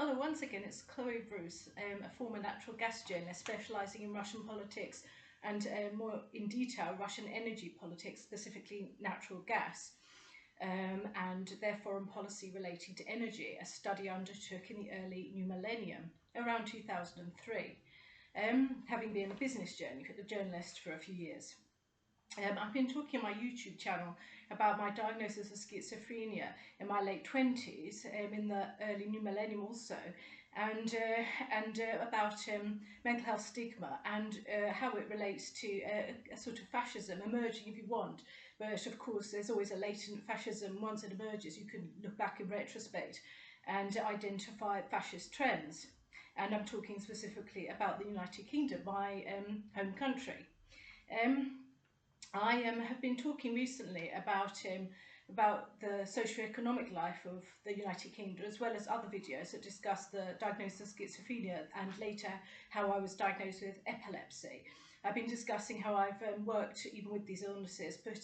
Hello, once again, it's Chloe Bruce, a former natural gas journalist specialising in Russian politics and more in detail Russian energy politics, specifically natural gas, and their foreign policy relating to energy, a study I undertook in the early new millennium, around 2003, having been a business journalist for a few years. I've been talking on my YouTube channel about my diagnosis of schizophrenia in my late 20s, in the early new millennium also, and about mental health stigma and how it relates to a sort of fascism emerging, if you want. But of course, there's always a latent fascism. Once it emerges, you can look back in retrospect and identify fascist trends. And I'm talking specifically about the United Kingdom, my home country. I have been talking recently about the socio-economic life of the United Kingdom, as well as other videos that discuss the diagnosis of schizophrenia and later how I was diagnosed with epilepsy. I've been discussing how I've worked even with these illnesses, but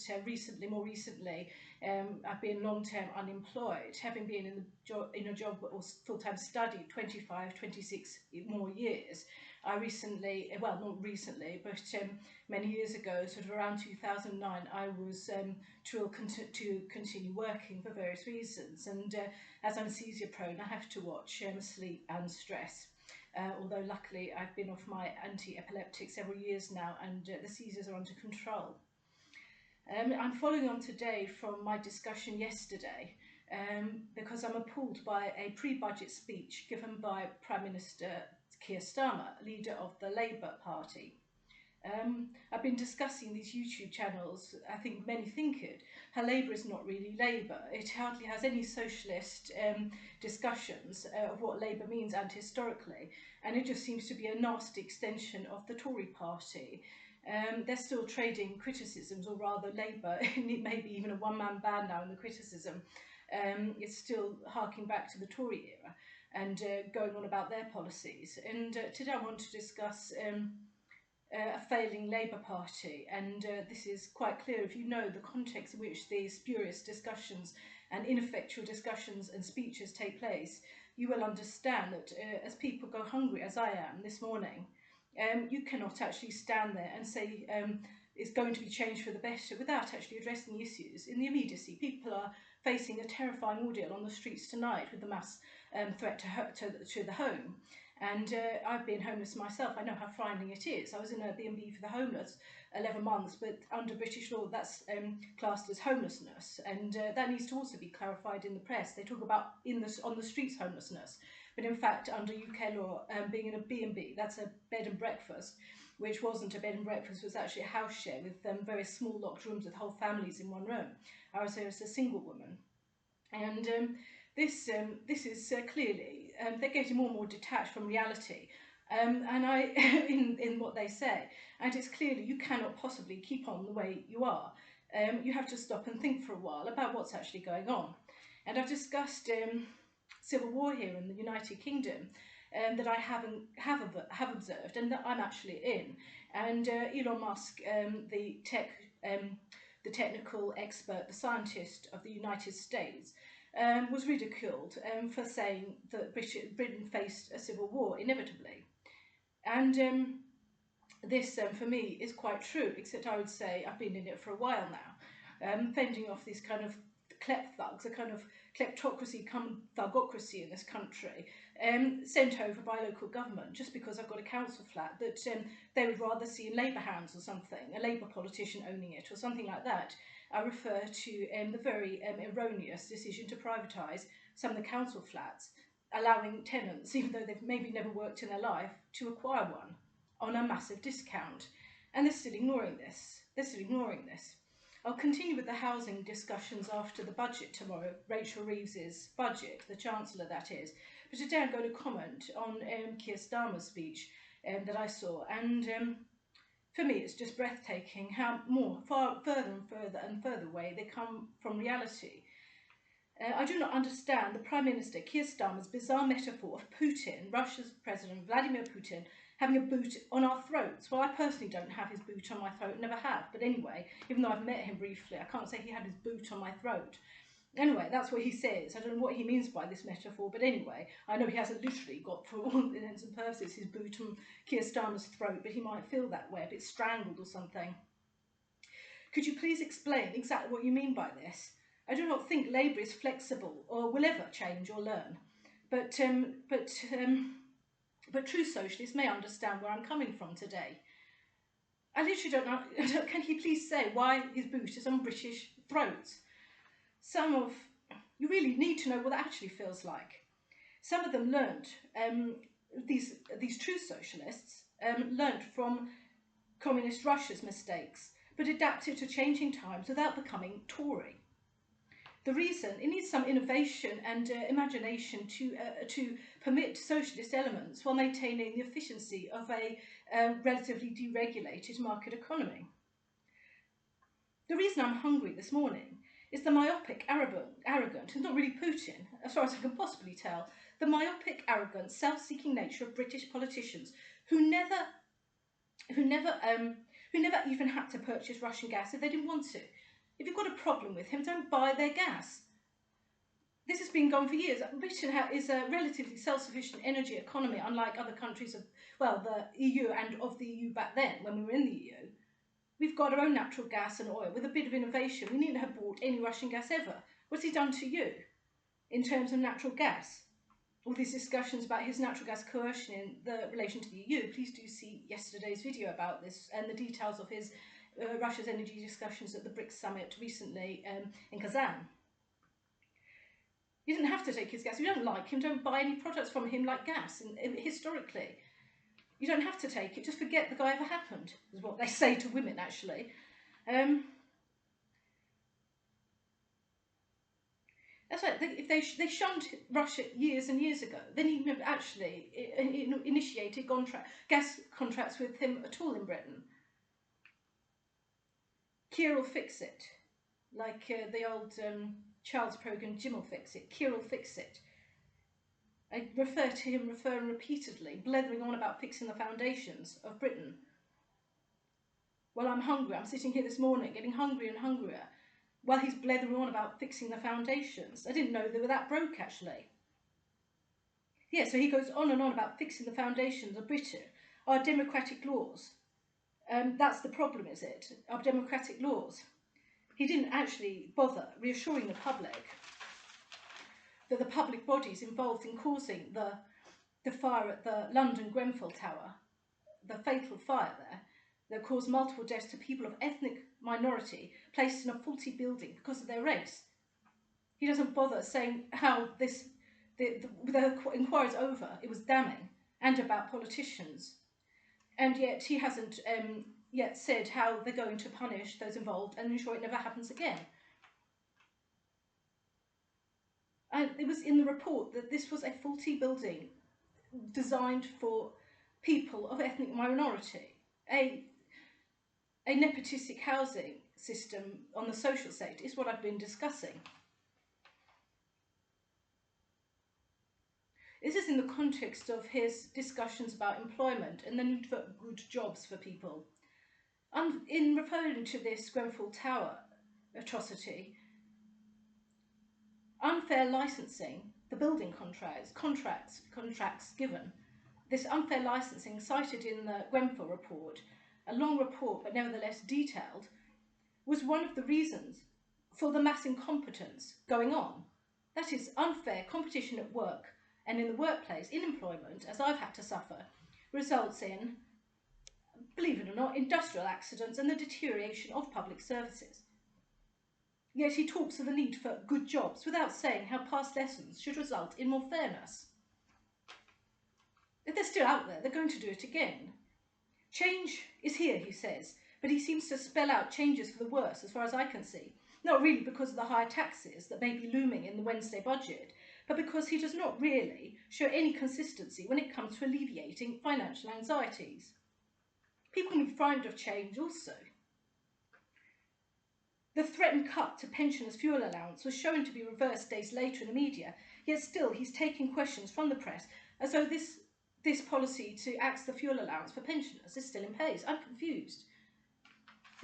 more recently, I've been long-term unemployed, having been in a job or full-time study 25, 26 more years. I recently, well, not recently, but many years ago, sort of around 2009, I was to continue working for various reasons. And as I'm seizure prone, I have to watch sleep and stress. Although luckily I've been off my anti-epileptic several years now, and the seizures are under control. I'm following on today from my discussion yesterday because I'm appalled by a pre-budget speech given by Prime Minister Keir Starmer, leader of the Labour Party. I've been discussing these YouTube channels. I think many think it. How Labour is not really Labour. It hardly has any socialist discussions of what Labour means and historically, and it just seems to be a nasty extension of the Tory party. They're still trading criticisms, or rather Labour, maybe even a one-man band now in the criticism. It's still harking back to the Tory era and going on about their policies. And today I want to discuss a failing Labour Party, and this is quite clear if you know the context in which these spurious discussions and ineffectual discussions and speeches take place. You will understand that as people go hungry, as I am this morning, you cannot actually stand there and say it's going to be changed for the better without actually addressing the issues in the immediacy. People are facing a terrifying ordeal on the streets tonight with the mass threat to the home. And I've been homeless myself. I know how frightening it is. I was in a B&B for the homeless 11 months, but under British law that's classed as homelessness, and that needs to also be clarified in the press. They talk about on the streets homelessness, but in fact under UK law, being in a B&B, that's a bed and breakfast, which wasn't a bed and breakfast, was actually a house share with very small locked rooms with whole families in one room. I was there as a single woman, and this is clearly they're getting more and more detached from reality, and in what they say, and it's clearly you cannot possibly keep on the way you are. You have to stop and think for a while about what's actually going on. And I've discussed civil war here in the United Kingdom that I have observed and that I'm actually in. And Elon Musk, the technical expert, the scientist of the United States, was ridiculed for saying that Britain faced a civil war inevitably. And this, for me, is quite true, except I would say I've been in it for a while now, fending off these kind of klep thugs, a kind of kleptocracy come thugocracy in this country, sent over by local government just because I've got a council flat that they would rather see in Labour hands or something, a Labour politician owning it or something like that. I refer to the very erroneous decision to privatise some of the council flats, allowing tenants, even though they've maybe never worked in their life, to acquire one on a massive discount. And they're still ignoring this. They're still ignoring this. I'll continue with the housing discussions after the budget tomorrow, Rachel Reeves's budget, the Chancellor that is. But today I'm going to comment on Keir Starmer's speech that I saw, and for me it's just breathtaking how further and further away they come from reality. I do not understand the Prime Minister Keir Starmer's bizarre metaphor of Putin, Russia's President Vladimir Putin, having a boot on our throats. Well, I personally don't have his boot on my throat, never have. But anyway, even though I've met him briefly, I can't say he had his boot on my throat. Anyway, that's what he says. I don't know what he means by this metaphor, but anyway, I know he hasn't literally got, for all intents and purposes, his boot on Keir Starmer's throat, but he might feel that way, a bit strangled or something. Could you please explain exactly what you mean by this? I do not think Labour is flexible or will ever change or learn, but true socialists may understand where I'm coming from today. I literally don't know. Can he please say why his boot is on British throats? You really need to know what that actually feels like. Some of them learned, these true socialists, learned from communist Russia's mistakes, but adapted to changing times without becoming Tory. The reason, it needs some innovation and imagination to permit socialist elements while maintaining the efficiency of a relatively deregulated market economy. The reason I'm hungry this morning is the myopic, arrogant, and not really Putin, as far as I can possibly tell, the myopic, arrogant, self-seeking nature of British politicians who never even had to purchase Russian gas if they didn't want to. If you've got a problem with him, don't buy their gas. This has been going for years. Britain is a relatively self-sufficient energy economy, unlike other countries of, well, the EU and of the EU back then, when we were in the EU. We've got our own natural gas and oil. With a bit of innovation, we needn't have bought any Russian gas ever. What's he done to you in terms of natural gas? All these discussions about his natural gas coercion in the relation to the EU, please do see yesterday's video about this and the details of his Russia's energy discussions at the BRICS summit recently in Kazan. You didn't have to take his gas. If you don't like him, don't buy any products from him like gas, historically. You don't have to take it. Just forget the guy ever happened, is what they say to women, actually. That's right. If they shunned Russia years and years ago, then he never actually initiated gas contracts with him at all in Britain. Keir will fix it, like the old Charles programme, Jim will fix it. Keir will fix it. I refer to him referring repeatedly, blethering on about fixing the foundations of Britain. Well, I'm hungry. I'm sitting here this morning getting hungrier and hungrier while he's blethering on about fixing the foundations. I didn't know they were that broke, actually. Yeah, so he goes on and on about fixing the foundations of Britain, our democratic laws. That's the problem, is it? Our democratic laws. He didn't actually bother reassuring the public that the public bodies involved in causing the fire at the London Grenfell Tower, the fatal fire there, that caused multiple deaths to people of ethnic minority placed in a faulty building because of their race. He doesn't bother saying how the inquiry's over, it was damning, and about politicians. And yet he hasn't yet said how they're going to punish those involved and ensure it never happens again. And it was in the report that this was a faulty building designed for people of ethnic minority, a nepotistic housing system on the social sector is what I've been discussing. This is in the context of his discussions about employment and the need for good jobs for people. In referring to this Grenfell Tower atrocity, unfair licensing, the building contracts given, this unfair licensing cited in the Grenfell report, a long report but nevertheless detailed, was one of the reasons for the mass incompetence going on. That is, unfair competition at work and in the workplace, in employment, as I've had to suffer, results in, believe it or not, industrial accidents and the deterioration of public services. Yet he talks of the need for good jobs without saying how past lessons should result in more fairness. If they're still out there, they're going to do it again. Change is here, he says, but he seems to spell out changes for the worse as far as I can see. Not really because of the higher taxes that may be looming in the Wednesday budget, but because he does not really show any consistency when it comes to alleviating financial anxieties. People can be frightened of change also. The threatened cut to pensioners' fuel allowance was shown to be reversed days later in the media, yet still he's taking questions from the press as though this policy to axe the fuel allowance for pensioners is still in place. I'm confused.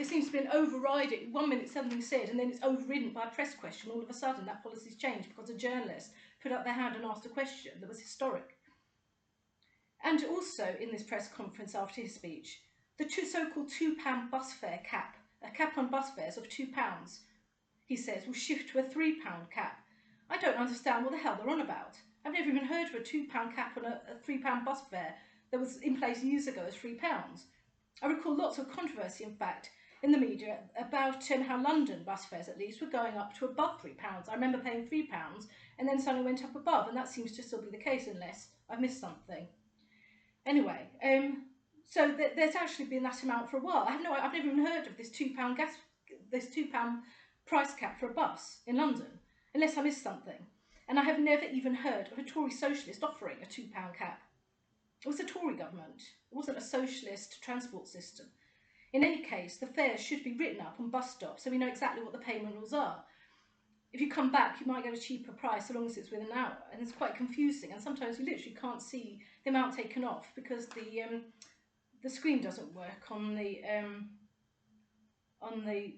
There seems to be an overriding, 1 minute something said and then it's overridden by a press question. All of a sudden that policy's changed because a journalist put up their hand and asked a question that was historic. And also in this press conference after his speech, the so-called £2 bus fare cap, a cap on bus fares of £2, he says, will shift to a £3 cap. I don't understand what the hell they're on about. I've never even heard of a £2 cap on a £3 bus fare that was in place years ago as £3. I recall lots of controversy, in fact, in the media about how London bus fares, at least, were going up to above £3. I remember paying £3 and then suddenly went up above, and that seems to still be the case unless I've missed something. Anyway, so there's actually been that amount for a while. I've never even heard of this £2 price cap for a bus in London, unless I missed something. And I have never even heard of a Tory socialist offering a £2 cap. It was a Tory government. It wasn't a socialist transport system. In any case, the fares should be written up on bus stops so we know exactly what the payment rules are. If you come back, you might get a cheaper price so long as it's within an hour, and it's quite confusing. And sometimes you literally can't see the amount taken off because the screen doesn't work on the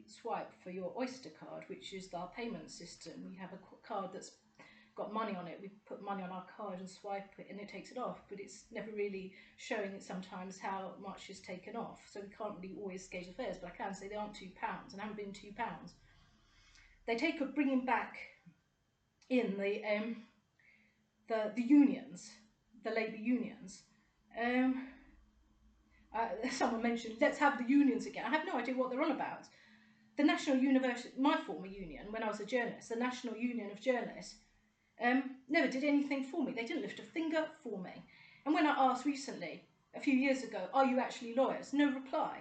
swipe for your Oyster card, which is our payment system. We have a card that's got money on it. We put money on our card and swipe it and it takes it off, but it's never really showing it sometimes how much is taken off, so we can't really always gauge the fares. But I can say they aren't £2 and haven't been £2. They take a bringing back in the unions, the labour unions. Someone mentioned, let's have the unions again. I have no idea what they're on about. The National University, my former union, when I was a journalist, the National Union of Journalists, never did anything for me. They didn't lift a finger for me. And when I asked recently, a few years ago, are you actually lawyers? No reply.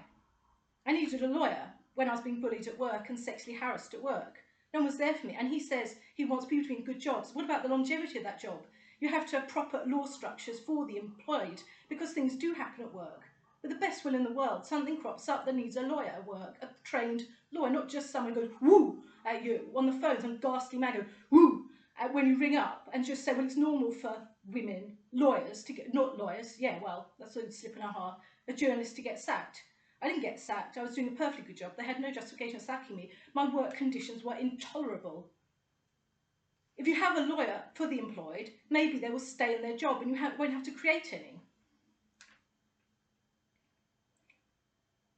I needed a lawyer when I was being bullied at work and sexually harassed at work. No one was there for me. And he says he wants people to be in good jobs. What about the longevity of that job? You have to have proper law structures for the employed because things do happen at work. With the best will in the world, something crops up that needs a lawyer at work, a trained lawyer, not just someone who goes woo at you on the phone, some ghastly man goes woo when you ring up and just say, well, it's normal for women, lawyers to get, not lawyers, yeah, well, that's a slip in our heart, a journalist to get sacked. I didn't get sacked. I was doing a perfectly good job. They had no justification for sacking me. My work conditions were intolerable. If you have a lawyer for the employed, maybe they will stay in their job and you won't have to create any.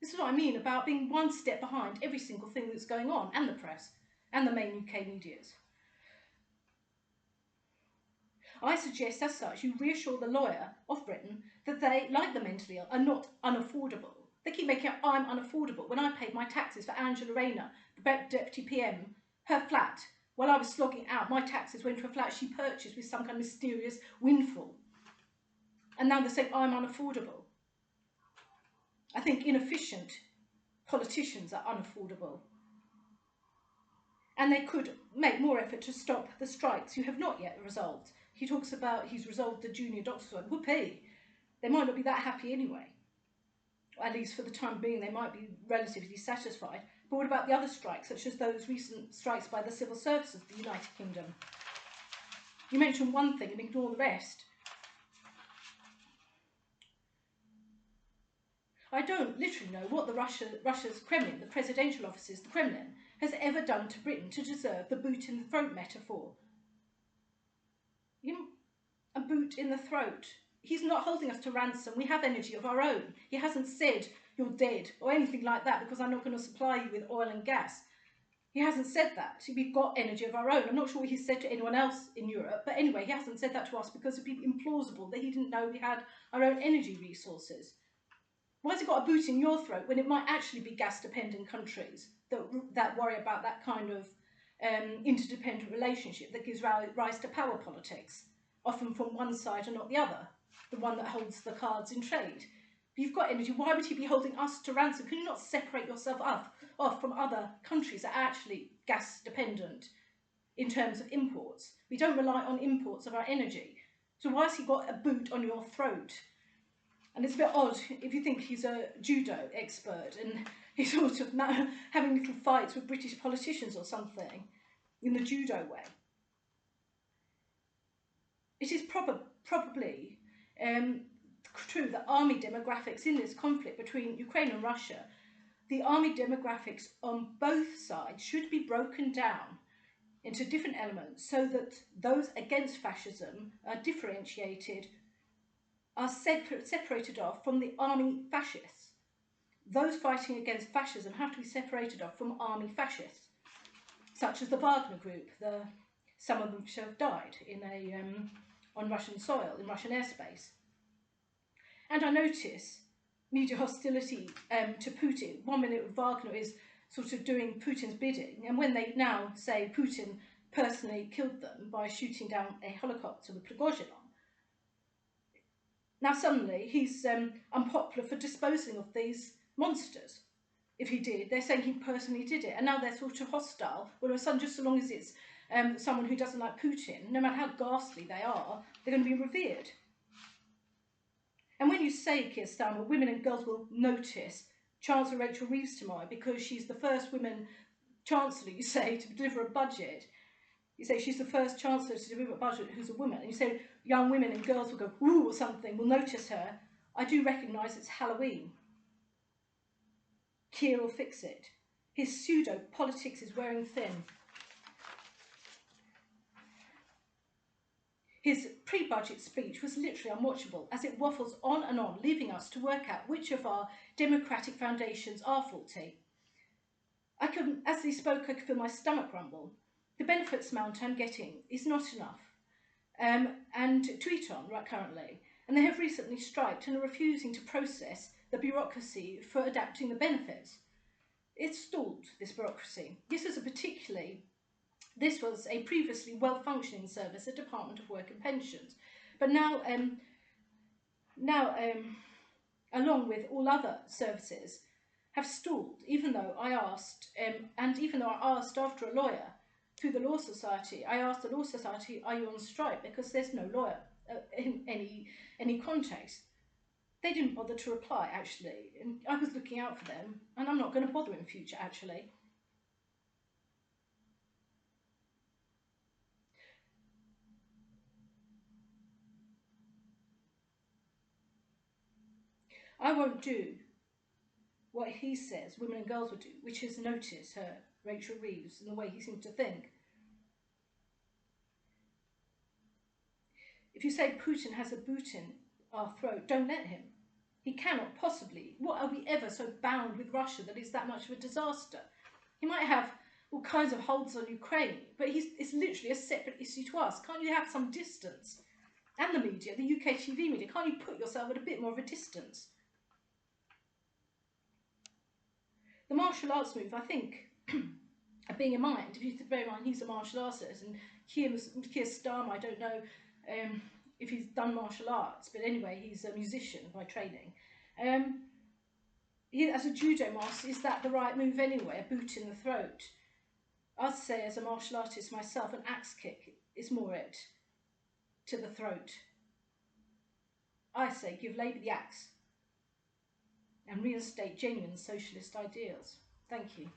This is what I mean about being one step behind every single thing that's going on, and the press, and the main UK medias. I suggest as such you reassure the lawyer of Britain that they, like the mentally ill, are not unaffordable. They keep making out I'm unaffordable. When I paid my taxes for Angela Rayner, the Deputy PM, her flat, while I was slogging out, my taxes went to a flat she purchased with some kind of mysterious windfall. And now they're saying I'm unaffordable. I think inefficient politicians are unaffordable. And they could make more effort to stop the strikes you have not yet resolved. He talks about he's resolved the junior doctors one. Whoopee! They might not be that happy anyway. At least for the time being, they might be relatively satisfied. But what about the other strikes, such as those recent strikes by the civil services of the United Kingdom? You mention one thing and ignore the rest. I don't literally know what the Russia's Kremlin, the presidential offices, the Kremlin, has ever done to Britain to deserve the boot in the throat metaphor. You know, a boot in the throat. He's not holding us to ransom. We have energy of our own. He hasn't said you're dead or anything like that because I'm not going to supply you with oil and gas. He hasn't said that. We've got energy of our own. I'm not sure what he's said to anyone else in Europe, but anyway, he hasn't said that to us because it would be implausible that he didn't know we had our own energy resources. Why has it got a boot in your throat when it might actually be gas-dependent countries that worry about that kind of interdependent relationship that gives rise to power politics, often from one side and not the other, the one that holds the cards in trade? If you've got energy, why would he be holding us to ransom? Can you not separate yourself off from other countries that are actually gas-dependent in terms of imports? We don't rely on imports of our energy. So why has he got a boot on your throat? And it's a bit odd if you think he's a judo expert and he's sort of having little fights with British politicians or something in the judo way. It is probably true that army demographics in this conflict between Ukraine and Russia the army demographics on both sides should be broken down into different elements so that those against fascism are differentiated, are separated off from the army fascists. Those fighting against fascism have to be separated off from army fascists, such as the Wagner group, some of them have died on Russian soil, in Russian airspace. And I notice media hostility to Putin. 1 minute Wagner is sort of doing Putin's bidding, and when they now say Putin personally killed them by shooting down a helicopter with Prigozhin on, now suddenly he's unpopular for disposing of these monsters. If he did, they're saying he personally did it, and now they're sort of hostile. All of a sudden, just so long as it's someone who doesn't like Putin, no matter how ghastly they are, they're going to be revered. And when you say, Keir Starmer, women and girls will notice Chancellor Rachel Reeves tomorrow because she's the first woman Chancellor, you say, to deliver a budget. You say she's the first Chancellor to deliver a budget who's a woman. And you say young women and girls will go, ooh, or something, will notice her. I do recognise it's Halloween. Keir will fix it. His pseudo-politics is wearing thin. His pre-budget speech was literally unwatchable as it waffles on and on, leaving us to work out which of our democratic foundations are faulty. As he spoke, I could feel my stomach rumble. The benefits amount I'm getting is not enough and to eat on right currently, and they have recently striked and are refusing to process the bureaucracy for adapting the benefits. It's stalled, this bureaucracy. This was a previously well-functioning service, the Department of Work and Pensions, but now, along with all other services, have stalled. Even though I asked, after a lawyer through the Law Society, I asked the Law Society, "Are you on strike?" Because there's no lawyer in any context. They didn't bother to reply, actually, and I was looking out for them, and I'm not going to bother in future, actually. I won't do what he says women and girls would do, which is notice her, Rachel Reeves, and the way he seems to think. If you say Putin has a boot in our throat, don't let him. He cannot possibly. What are we ever so bound with Russia that it's that much of a disaster? He might have all kinds of holds on Ukraine, but it's literally a separate issue to us. Can't you have some distance? And the media, the UK TV media, can't you put yourself at a bit more of a distance? The martial arts move, I think, being in mind, if you bear in mind he's a martial artist, and Keir Starmer, I don't know if he's done martial arts, but anyway, he's a musician by training. As a judo master, is that the right move anyway? A boot in the throat? I'd say, as a martial artist myself, an axe kick is more it to the throat. I say, give Labour the axe and reinstate genuine socialist ideals. Thank you.